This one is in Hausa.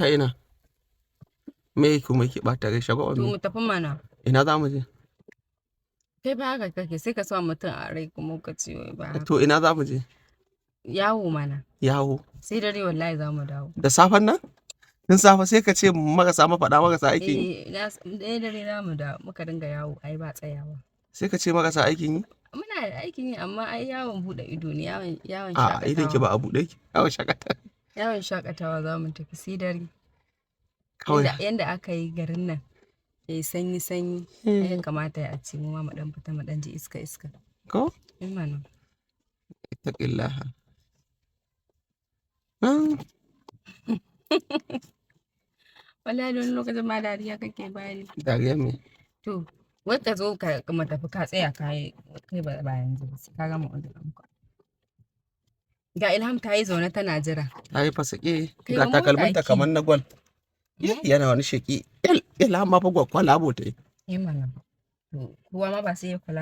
Ta ina? Me kuma yake ɓata rai shagwaɓar To me? mu tafi mana. Ina za mu je? Kai ba haka kake sai ka sa mutum a rai kuma ka ce wai ba haka. To ina za mu je? Yawo mana. Yawo. Sai dare wallahi za mu dawo. Da safen nan? Tun safe sai ka ce marasa mafaɗa marasa aikin yi? Ɗaya dare za mu dawo muka dinga yawo ai ba tsayawa. Sai ka ce marasa aikin yi? Muna da aikin yi amma ai yawon buɗe ido ne yawon A idan ki shakatawa. ba a buɗe ki. Yawon shakatawa. Yawon shakatawa za mu tafi sai dare. Kawai. Yanda aka yi garin nan yayi sanyi ya kamata a ce mu ma mu dan fita mu dan ji iska. Ko? Mana. Ittaqillaha. Wallahi wani lokacin ma dariya kake bani. Dariya me? To, wai ka zo ka mu tafi ka tsaya kai ba yanzu sai ka gama uzurin ka. Ga Ilham ta yi zaune tana jira. Ta yi fasake Kai ga ba motsa takalminta ki. kamar na gwal. Yana wani sheki. Ilham ma fa gwal kwalabo ta yi. Mana. To, kowa ma ba sai ya kula